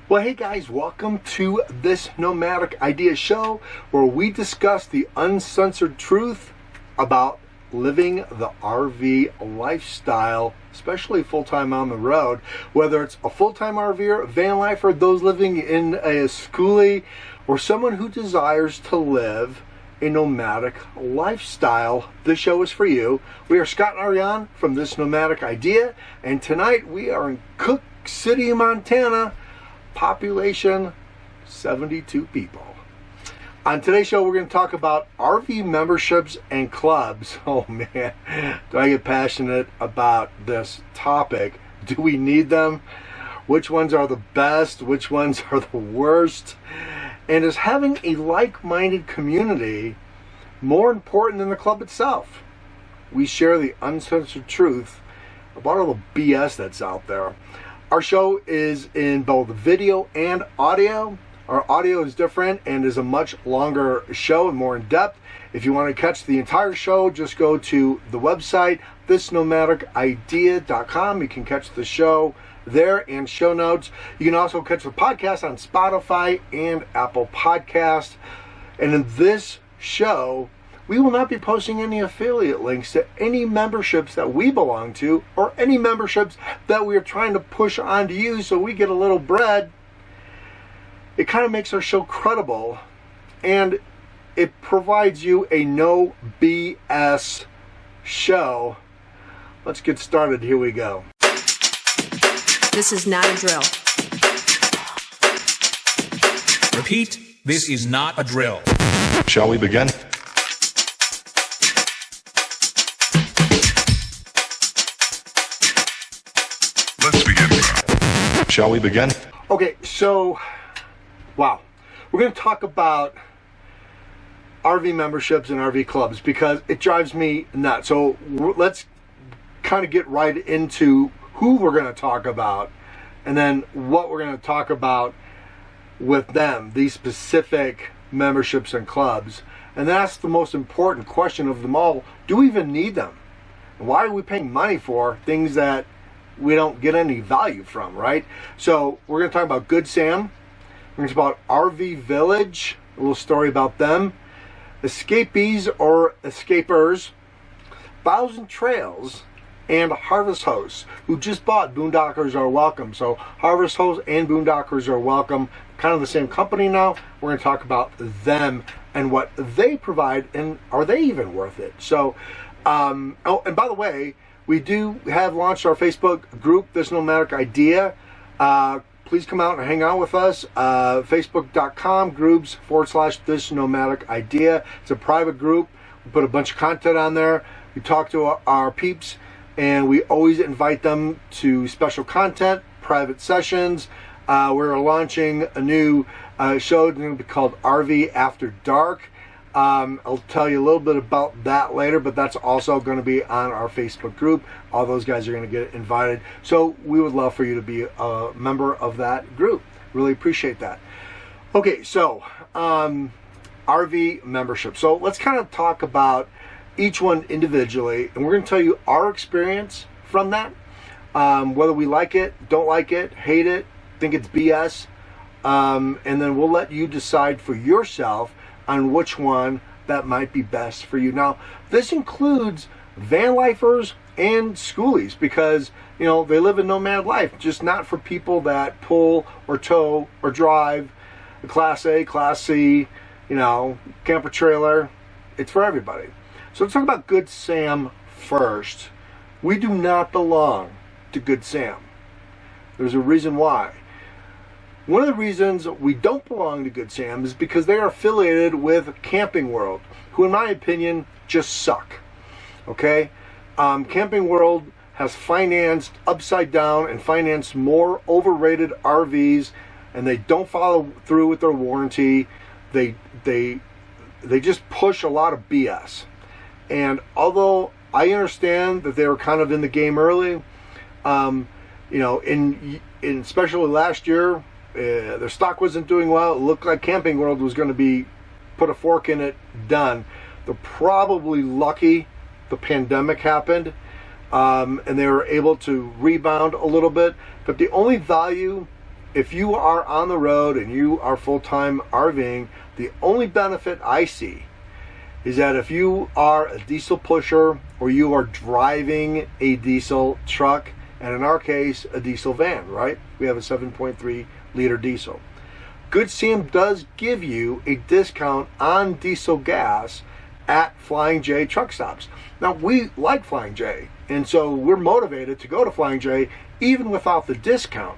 Well, hey guys, welcome to this Nomadic Idea show where we discuss the uncensored truth about living the RV lifestyle, especially full-time on the road. Whether it's a full-time RVer, van lifer, those living in a schoolie, or someone who desires to live a nomadic lifestyle, this show is for you. We are Scot Ariane from This Nomadic Idea, and tonight we are in Cook City, Montana. Population 72 people. On today's show, we're going to talk about RV memberships and clubs. Oh man, do I get passionate about this topic? Do we need them? Which ones are the best? Which ones are the worst? And is having a like-minded community more important than the club itself? We share the uncensored truth about all the BS that's out there. Our show is in both video and audio. Our audio is different and is a much longer show and more in depth. If you want to catch the entire show, just go to the website, thisnomadicidea.com. You can catch the show there and show notes. You can also catch the podcast on Spotify and Apple Podcasts. And in this show, we will not be posting any affiliate links to any memberships that we belong to or any memberships that we are trying to push onto you so we get a little bread. It kind of makes our show credible, and it provides you a no BS show. Let's get started. Here we go. This is not a drill. Repeat, this is not a drill. Shall we begin? Let's begin. Shall we begin? Okay, so, wow. We're going to talk about RV memberships and RV clubs because it drives me nuts. So let's kind of get right into who we're going to talk about and then what we're going to talk about with them, these specific memberships and clubs. And that's the most important question of them all. Do we even need them? Why are we paying money for things that we don't get any value from, right? So we're going to talk about Good Sam. We're going to talk about RV Village, a little story about them. Escapees or escapers, Thousand Trails, and Harvest Hosts, who just bought Boondockers Are Welcome. So Harvest Hosts and Boondockers Are Welcome, kind of the same company now. We're going to talk about them and what they provide, and are they even worth it? So, oh, and by the way, we do have launched our Facebook group, This Nomadic Idea. Please come out and hang out with us. Facebook.com groups/This Nomadic Idea. It's a private group. We put a bunch of content on there. We talk to our peeps, and we always invite them to special content, private sessions. We're launching a new show. It's going to be called RV After Dark. I'll tell you a little bit about that later, but that's also going to be on our Facebook group. All those guys are going to get invited. So we would love for you to be a member of that group. Really appreciate that. Okay, so RV membership. So let's kind of talk about each one individually, and we're going to tell you our experience from that, whether we like it, don't like it, hate it, think it's BS, and then we'll let you decide for yourself on which one that might be best for you. Now, this includes van lifers and schoolies because, you know, they live a nomad life, just not for people that pull or tow or drive a Class A, Class C, you know, camper trailer. It's for everybody. So let's talk about Good Sam first. We do not belong to Good Sam. There's a reason why. One of the reasons we don't belong to Good Sam is because they are affiliated with Camping World, who in my opinion just suck. Okay? Camping World has financed upside down and financed more overrated RVs, and they don't follow through with their warranty. They just push a lot of BS. And although I understand that they were kind of in the game early, you know, in especially last year, their stock wasn't doing well. It looked like Camping World was going to be put a fork in it, done. They're probably lucky the pandemic happened, and they were able to rebound a little bit. But the only value if you are on the road and you are full-time RVing, the only benefit I see is that if you are a diesel pusher or you are driving a diesel truck, and in our case, a diesel van, right? We have a 7.3 liter diesel. Good Sam does give you a discount on diesel gas at Flying J truck stops. Now, we like Flying J, and so we're motivated to go to Flying J even without the discount.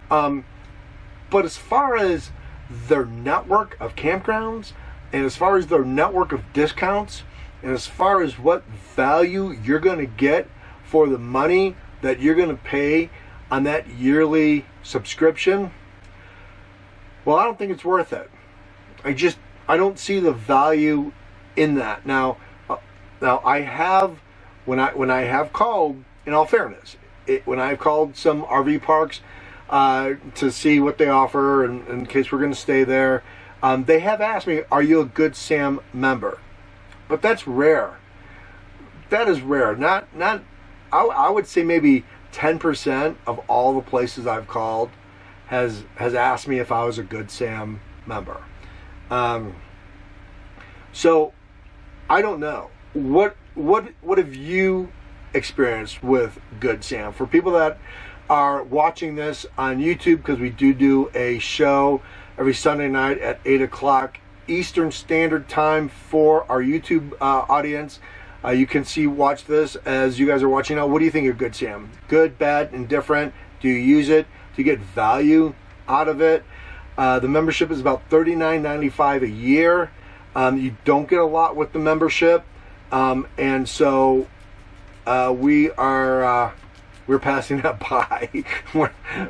But as far as their network of campgrounds, and as far as their network of discounts, and as far as what value you're going to get for the money that you're going to pay on that yearly subscription, well, I don't think it's worth it. I don't see the value in that. Now I have, when I have called, in all fairness, when I've called some RV parks to see what they offer, and in case we're going to stay there, they have asked me, "Are you a Good Sam member?" But that's rare. That is rare. Not. I would say maybe 10% of all the places I've called has asked me if I was a Good Sam member. So I don't know. What have you experienced with Good Sam? For people that are watching this on YouTube, because we do a show every Sunday night at 8 o'clock Eastern Standard Time for our YouTube audience. You can watch this as you guys are watching now. What do you think of Good Sam? Good, bad, indifferent? Do you use it? Do you get value out of it? The membership is about $39.95 a year. You don't get a lot with the membership, and so we're passing that by.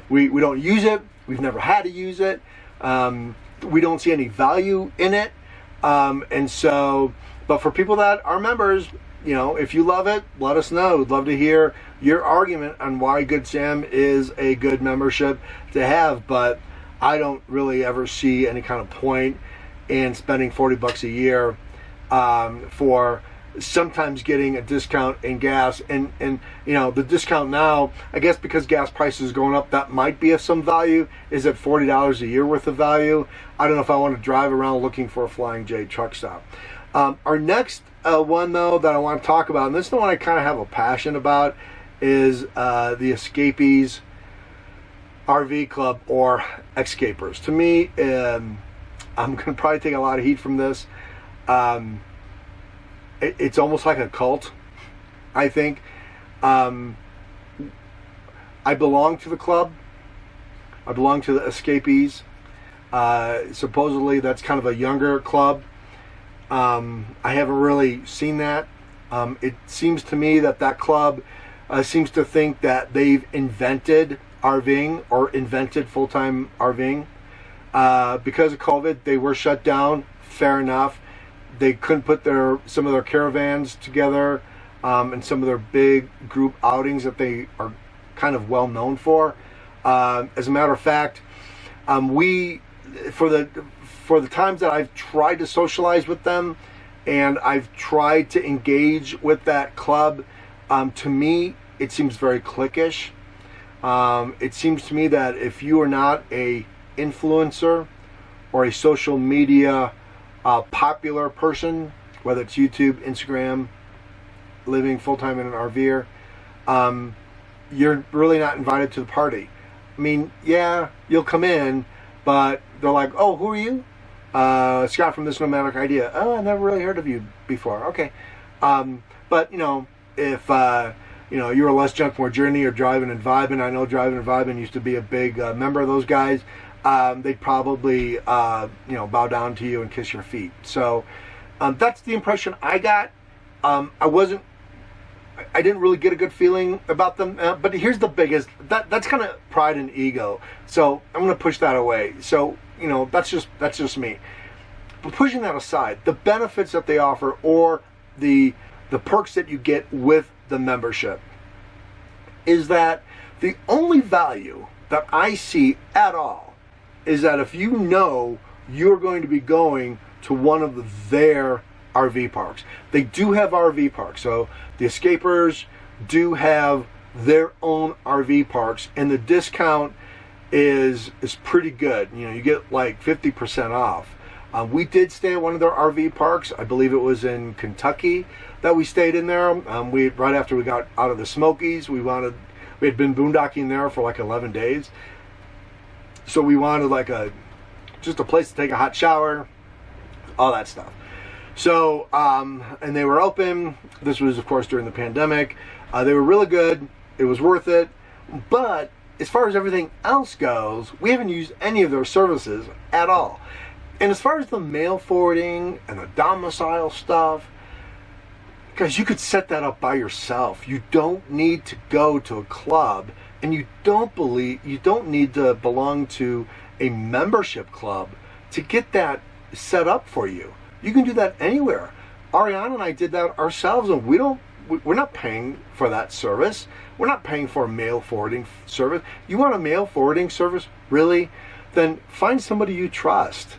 we don't use it. We've never had to use it. We don't see any value in it, and so. But for people that are members, if you love it, let us know. We'd love to hear your argument on why Good Sam is a good membership to have. But I don't really ever see any kind of point in spending $40 a year for sometimes getting a discount in gas. And the discount now, I guess because gas prices are going up, that might be of some value. Is it $40 a year worth of value? I don't know if I want to drive around looking for a Flying J truck stop. Our next one, though, that I want to talk about, and this is the one I kind of have a passion about, is the Escapees RV Club, or Escapers. To me, I'm going to probably take a lot of heat from this. It's almost like a cult, I think. I belong to the club. I belong to the Escapees. Supposedly, that's kind of a younger club. I haven't really seen that. It seems to me that club seems to think that they've invented RVing, or invented full-time RVing. Because of COVID, they were shut down. Fair enough. They couldn't put some of their caravans together, and some of their big group outings that they are kind of well known for. As a matter of fact, for the times that I've tried to socialize with them, and I've tried to engage with that club, to me, it seems very cliquish. It seems to me that if you are not a influencer or a social media popular person, whether it's YouTube, Instagram, living full-time in an RVer, you're really not invited to the party. I mean, yeah, you'll come in, but they're like, "Oh, who are you?" Scott from this Nomadic Idea. "Oh, I never really heard of you before." Okay. But if you're a Less Junk More Journey or Driving and Vibing, I know Driving and Vibing used to be a big member of those guys. They'd probably bow down to you and kiss your feet. So that's the impression I got. I didn't really get a good feeling about them. But here's the biggest. That's kind of pride and ego. So I'm going to push that away. So that's just me. But pushing that aside, the benefits that they offer, or the perks that you get with the membership, is that the only value that I see at all is that if you're going to be going to one of their RV parks. They do have RV parks. So the Escapers do have their own RV parks, and the discount is pretty good. You know, you get like 50% off. We did stay at one of their RV parks. I believe it was in Kentucky that we stayed in there. We right after we got out of the Smokies, we had been boondocking there for like 11 days. So we wanted like just a place to take a hot shower, all that stuff. So, and they were open. This was, of course, during the pandemic. They were really good. It was worth it. But as far as everything else goes, we haven't used any of their services at all. And as far as the mail forwarding and the domicile stuff, guys, you could set that up by yourself. You don't need to go to a club, and you don't need to belong to a membership club to get that set up for you. You can do that anywhere. Ariane and I did that ourselves, and we're not paying for that service. We're not paying for a mail forwarding service. You want a mail forwarding service? Really? Then find somebody you trust.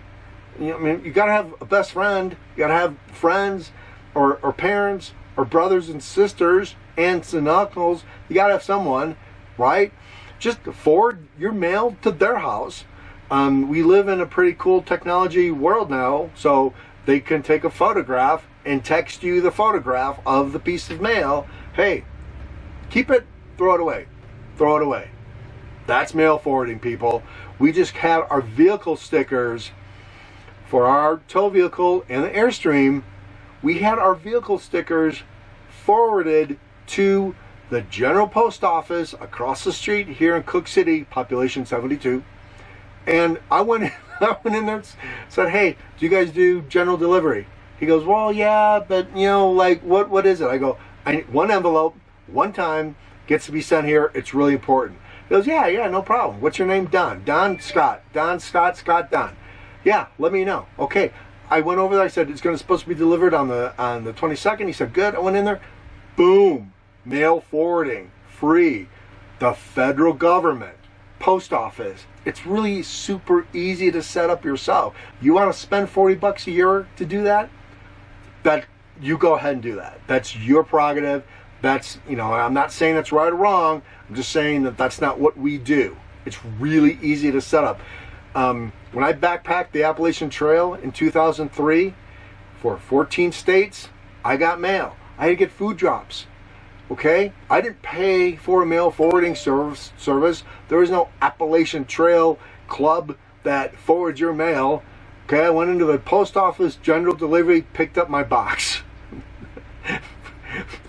You know, I mean, you got to have a best friend. You got to have friends or parents or brothers and sisters, aunts and uncles. You got to have someone, right? Just forward your mail to their house. We live in a pretty cool technology world now, so they can take a photograph and text you the photograph of the piece of mail. Hey, keep it, throw it away. Throw it away. That's mail forwarding, people. We just had our vehicle stickers for our tow vehicle and the Airstream. We had our vehicle stickers forwarded to the General Post Office across the street here in Cook City, population 72. And I went in there and said, hey, do you guys do general delivery? He goes, well, yeah, but, you know, like, what is it? I go, I need one envelope, one time, gets to be sent here. It's really important. He goes, yeah, no problem. What's your name? Don. Don Scott. Don Scott, Scott Don. Yeah, let me know. Okay. I went over there. I said, it's supposed to be delivered on the 22nd. He said, good. I went in there. Boom. Mail forwarding. Free. The federal government. Post office. It's really super easy to set up yourself. You want to spend $40 a year to do that? That you go ahead and do that. That's your prerogative. That's, you know, I'm not saying that's right or wrong. I'm just saying that that's not what we do. It's really easy to set up. When I backpacked the Appalachian Trail in 2003 for 14 states, I got mail. I had to get food drops. Okay? I didn't pay for a mail forwarding service. There was no Appalachian Trail club that forwards your mail. Okay? I went into the post office, general delivery, picked up my box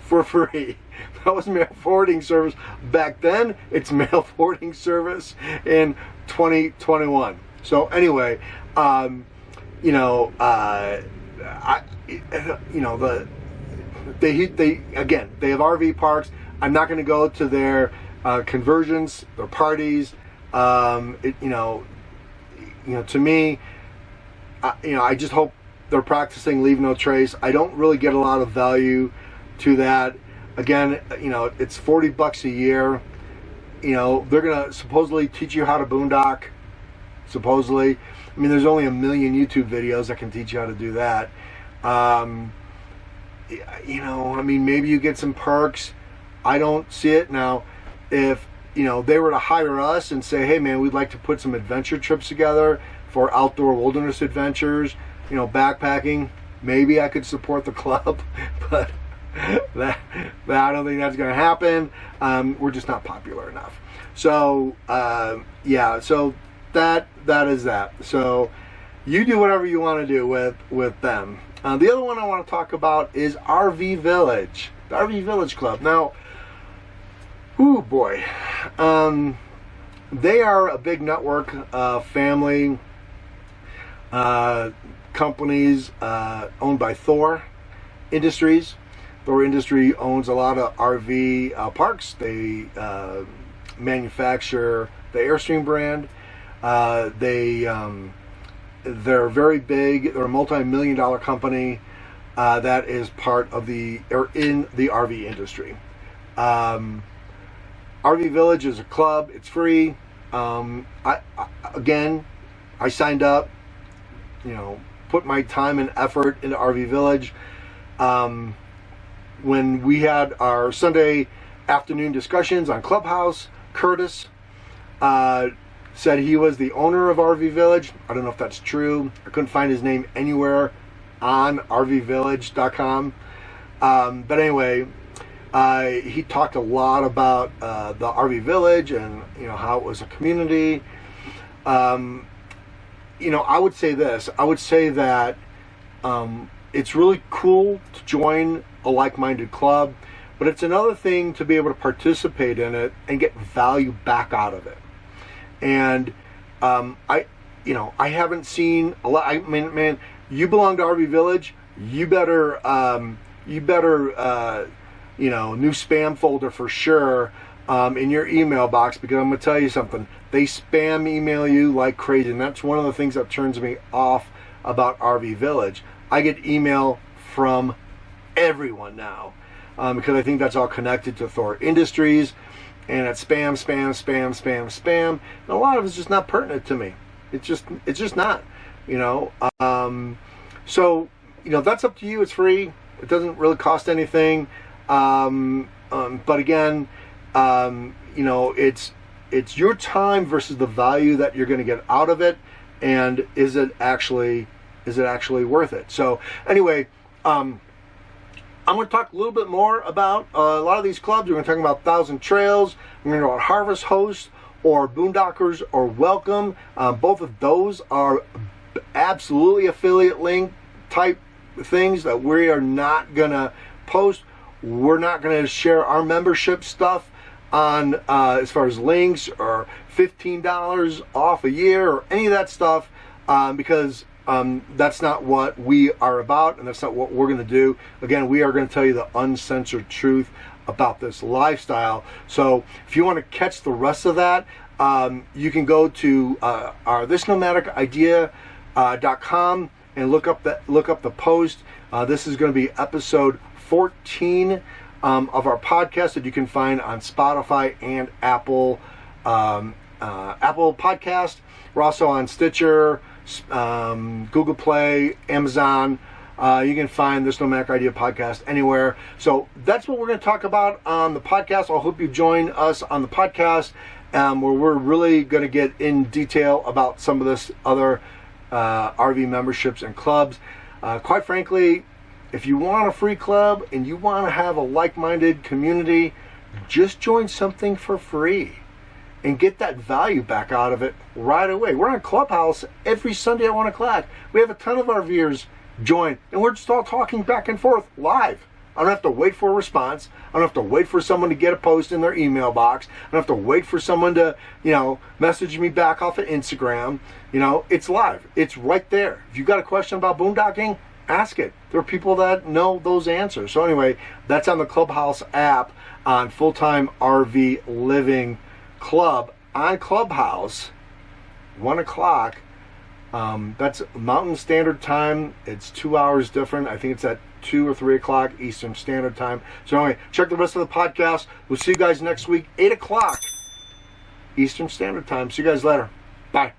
for free. That was mail forwarding service back then. It's mail forwarding service in 2021. So anyway, they have RV parks. I'm not going to go to their conversions, their parties. To me, I just hope they're practicing leave no trace. I don't really get a lot of value to that. Again, it's $40 a year. They're going to supposedly teach you how to boondock. Supposedly. I mean, there's only 1 million YouTube videos that can teach you how to do that. Maybe you get some perks. I don't see it. Now, if, they were to hire us and say, hey, man, we'd like to put some adventure trips together for outdoor wilderness adventures, backpacking, maybe I could support the club, but that I don't think that's going to happen. We're just not popular enough. So, so that is that. So you do whatever you want to do with them. The other one I want to talk about is RV Village, the RV Village Club. Now, ooh boy, they are a big network of family companies owned by Thor Industries. Thor Industry owns a lot of RV parks. They manufacture the Airstream brand. They're very big. They're a multi-million-dollar company that is part of in the RV industry. RV Village is a club. It's free. I signed up. Put my time and effort into RV Village. When we had our Sunday afternoon discussions on Clubhouse, Curtis said he was the owner of RV Village. I don't know if that's true. I couldn't find his name anywhere on rvvillage.com. But anyway, he talked a lot about the RV Village and how it was a community. I would say this. I would say that it's really cool to join a like-minded club, but it's another thing to be able to participate in it and get value back out of it. And I haven't seen a lot. I mean, man, you belong to RV Village. You better new spam folder for sure in your email box, because I'm going to tell you something. They spam email you like crazy, and that's one of the things that turns me off about RV Village. I get email from everyone now because I think that's all connected to Thor Industries, and it's spam. And a lot of it's just not pertinent to me. It's just not. So that's up to you. It's free. It doesn't really cost anything. But again, it's your time versus the value that you're going to get out of it, and is it actually worth it? So anyway, I'm going to talk a little bit more about a lot of these clubs. We're going to talk about Thousand Trails. We're going to talk about Harvest Host or Boondockers or Welcome. Both of those are absolutely affiliate link type things that we are not going to post. We're not going to share our membership stuff on as far as links or $15 off a year or any of that stuff, because that's not what we are about, and that's not what we're going to do. Again, we are going to tell you the uncensored truth about this lifestyle. So if you want to catch the rest of that, you can go to our thisnomadicidea.com and look up the post. This is going to be episode 14 of our podcast that you can find on Spotify and Apple Podcast. We're also on Stitcher, Google Play, Amazon. You can find this Nomadic Idea podcast anywhere. So that's what we're going to talk about on the podcast. I hope you join us on the podcast, where we're really going to get in detail about some of this other RV memberships and clubs. Quite frankly, if you want a free club and you want to have a like-minded community, just join something for free and get that value back out of it right away. We're on Clubhouse every Sunday at 1 o'clock. We have a ton of our viewers join, and we're just all talking back and forth live. I don't have to wait for a response. I don't have to wait for someone to get a post in their email box. I don't have to wait for someone to, message me back off of Instagram. It's live. It's right there. If you got a question about boondocking, ask it. There are people that know those answers. So anyway, that's on the Clubhouse app on Full-Time RV Living Club on Clubhouse, 1 o'clock. That's Mountain Standard Time. It's 2 hours different. I think it's at 2 or 3 o'clock Eastern Standard Time. So anyway, check the rest of the podcast. We'll see you guys next week, 8 o'clock Eastern Standard Time. See you guys later. Bye.